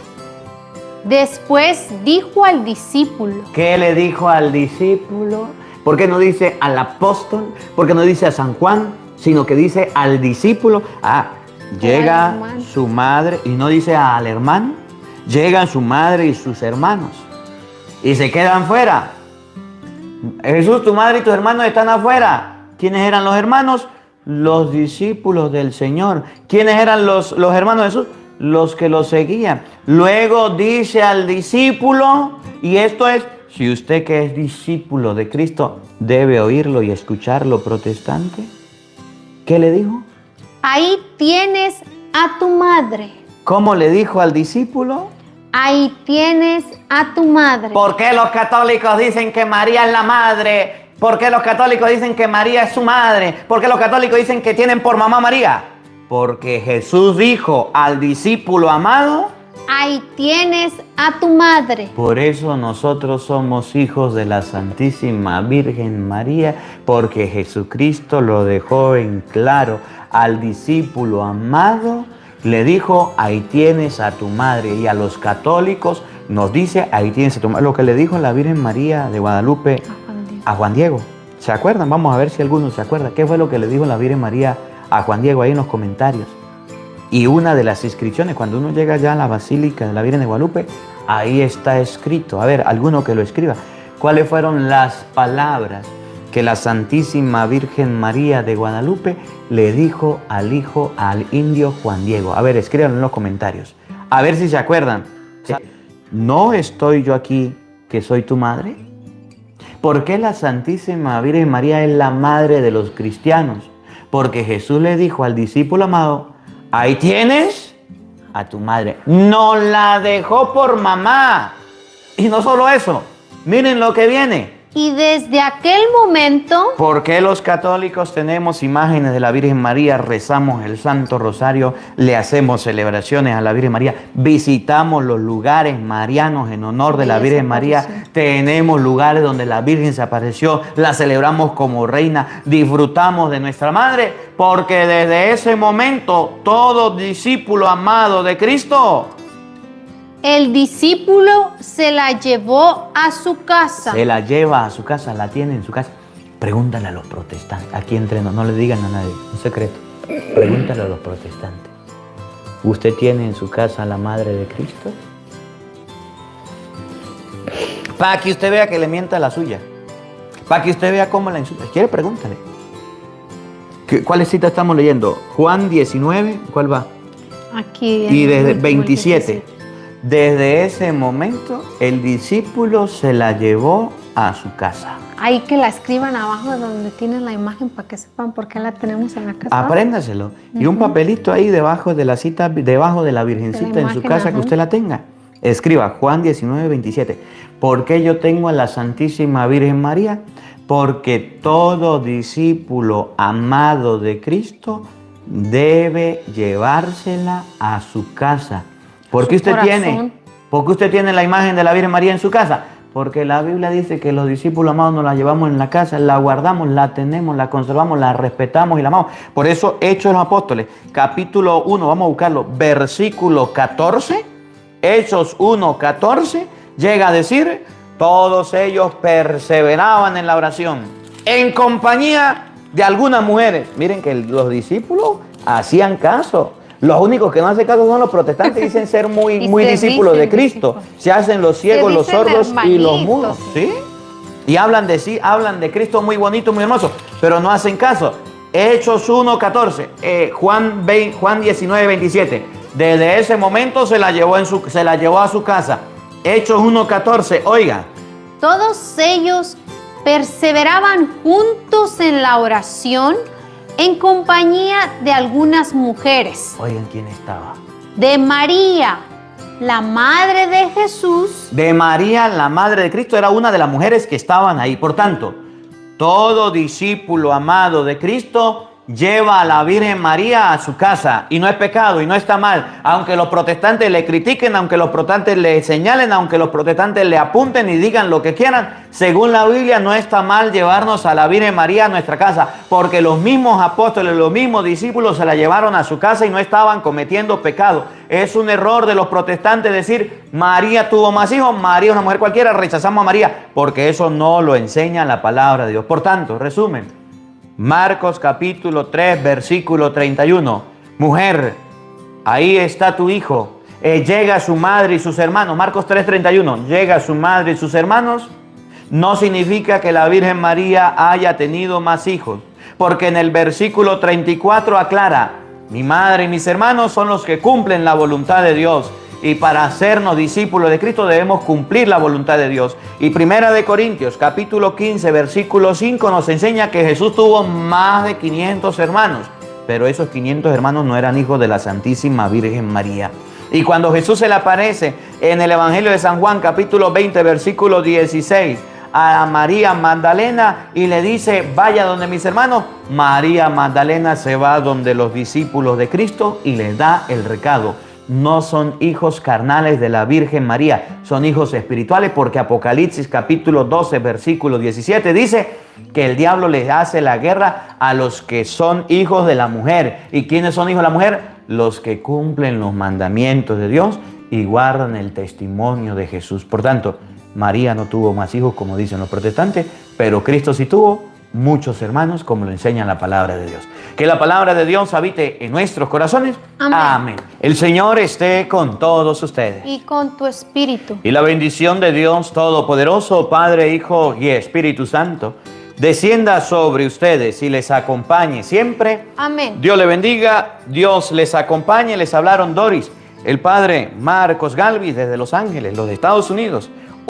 Después dijo al discípulo. ¿Qué le dijo al discípulo? ¿Por qué no dice al apóstol? ¿Por qué no dice a San Juan? Sino que dice al discípulo. Llega su madre y no dice al hermano. Llegan su madre y sus hermanos y se quedan fuera. Jesús, tu madre y tus hermanos están afuera. ¿Quiénes eran los hermanos? Los discípulos del Señor. ¿Quiénes eran los hermanos de Jesús? Los que lo seguían. Luego dice al discípulo, y esto es, si usted que es discípulo de Cristo debe oírlo y escucharlo, protestante. ¿Qué le dijo? Ahí tienes a tu madre. ¿Cómo le dijo al discípulo? Ahí tienes a tu madre. ¿Por qué los católicos dicen que María es la madre? ¿Por qué los católicos dicen que María es su madre? ¿Por qué los católicos dicen que tienen por mamá María? Porque Jesús dijo al discípulo amado: ahí tienes a tu madre. Por eso nosotros somos hijos de la Santísima Virgen María, porque Jesucristo lo dejó en claro al discípulo amado. Le dijo: ahí tienes a tu madre. Y a los católicos nos dice: ahí tienes a tu madre. Lo que le dijo la Virgen María de Guadalupe a Juan Diego. ¿Se acuerdan? Vamos a ver si alguno se acuerda. ¿Qué fue lo que le dijo la Virgen María a Juan Diego ahí en los comentarios? Y una de las inscripciones, cuando uno llega ya a la Basílica de la Virgen de Guadalupe, ahí está escrito. A ver, alguno que lo escriba. ¿Cuáles fueron las palabras que la Santísima Virgen María de Guadalupe le dijo al indio Juan Diego? A ver, escríbanlo en los comentarios. A ver si se acuerdan. ¿No estoy yo aquí que soy tu madre? ¿Por qué la Santísima Virgen María es la madre de los cristianos? Porque Jesús le dijo al discípulo amado: ahí tienes a tu madre. No la dejó por mamá. Y no solo eso, miren lo que viene. Y desde aquel momento... ¿Por qué los católicos tenemos imágenes de la Virgen María? Rezamos el Santo Rosario, le hacemos celebraciones a la Virgen María, visitamos los lugares marianos en honor de la Virgen María, tenemos lugares donde la Virgen se apareció, la celebramos como reina, disfrutamos de nuestra madre, porque desde ese momento todo discípulo amado de Cristo... El discípulo se la llevó a su casa. Se la lleva a su casa, la tiene en su casa. Pregúntale a los protestantes. Aquí entreno, no le digan a nadie, un secreto. Pregúntale a los protestantes. ¿Usted tiene en su casa a la Madre de Cristo? Para que usted vea que le mienta la suya. Para que usted vea cómo la insulta. ¿Quiere? Pregúntale. ¿Cuáles citas estamos leyendo? Juan 19, ¿cuál va? Aquí. Y desde 27. Desde ese momento, el discípulo se la llevó a su casa. Hay que la escriban abajo donde tienen la imagen para que sepan por qué la tenemos en la casa. Apréndaselo. Y un papelito ahí debajo de la cita, debajo de la Virgencita en su casa, que usted la tenga. Escriba Juan 19, 27. ¿Por qué yo tengo a la Santísima Virgen María? porque todo discípulo amado de Cristo debe llevársela a su casa. ¿Por qué usted tiene la imagen de la Virgen María en su casa? Porque la Biblia dice que los discípulos amados nos la llevamos en la casa, la guardamos, la tenemos, la conservamos, la respetamos y la amamos. Por eso, Hechos de los Apóstoles, capítulo 1, vamos a buscarlo, versículo 14, Hechos 1, 14, llega a decir, todos ellos perseveraban en la oración, en compañía de algunas mujeres. Miren que los discípulos hacían caso. Los únicos que no hacen caso son los protestantes, dicen ser muy discípulos de Cristo. Se hacen los ciegos, los sordos y los mudos. ¿Sí? Y hablan de Cristo muy bonito, muy hermoso, pero no hacen caso. Hechos 1, 14, Juan 19, 27. Desde ese momento se la llevó a su casa. Hechos 1, 14, oiga. Todos ellos perseveraban juntos en la oración, en compañía de algunas mujeres. Oigan, ¿quién estaba? De María, la madre de Jesús. De María, la madre de Cristo, era una de las mujeres que estaban ahí. Por tanto, todo discípulo amado de Cristo lleva a la Virgen María a su casa. Y no es pecado y no está mal. Aunque los protestantes le critiquen, aunque los protestantes le señalen, aunque los protestantes le apunten y digan lo que quieran, según la Biblia no está mal llevarnos a la Virgen María a nuestra casa. Porque los mismos apóstoles, los mismos discípulos se la llevaron a su casa y no estaban cometiendo pecado. Es un error de los protestantes decir, María tuvo más hijos, María es una mujer cualquiera, rechazamos a María. Porque eso no lo enseña la palabra de Dios. Por tanto, resumen. Marcos capítulo 3, versículo 31. Mujer, ahí está tu hijo. Llega su madre y sus hermanos. Marcos 3, 31. Llega su madre y sus hermanos. No significa que la Virgen María haya tenido más hijos. Porque en el versículo 34 aclara, mi madre y mis hermanos son los que cumplen la voluntad de Dios. Y para hacernos discípulos de Cristo debemos cumplir la voluntad de Dios. Y Primera de Corintios, capítulo 15, versículo 5, nos enseña que Jesús tuvo más de 500 hermanos. Pero esos 500 hermanos no eran hijos de la Santísima Virgen María. Y cuando Jesús se le aparece en el Evangelio de San Juan, capítulo 20, versículo 16, a María Magdalena y le dice, vaya donde mis hermanos, María Magdalena se va donde los discípulos de Cristo y les da el recado. No son hijos carnales de la Virgen María, son hijos espirituales, porque Apocalipsis capítulo 12 versículo 17 dice que el diablo les hace la guerra a los que son hijos de la mujer. ¿Y quiénes son hijos de la mujer? Los que cumplen los mandamientos de Dios y guardan el testimonio de Jesús. Por tanto, María no tuvo más hijos como dicen los protestantes, pero Cristo sí tuvo muchos hermanos, como lo enseña la palabra de Dios. Que la palabra de Dios habite en nuestros corazones. Amén. Amén. El Señor esté con todos ustedes. Y con tu espíritu. Y la bendición de Dios Todopoderoso, Padre, Hijo y Espíritu Santo, descienda sobre ustedes y les acompañe siempre. Amén. Dios le bendiga, Dios les acompañe. Les hablaron Doris, el Padre Marcos Galvis desde Los Ángeles, los Estados Unidos.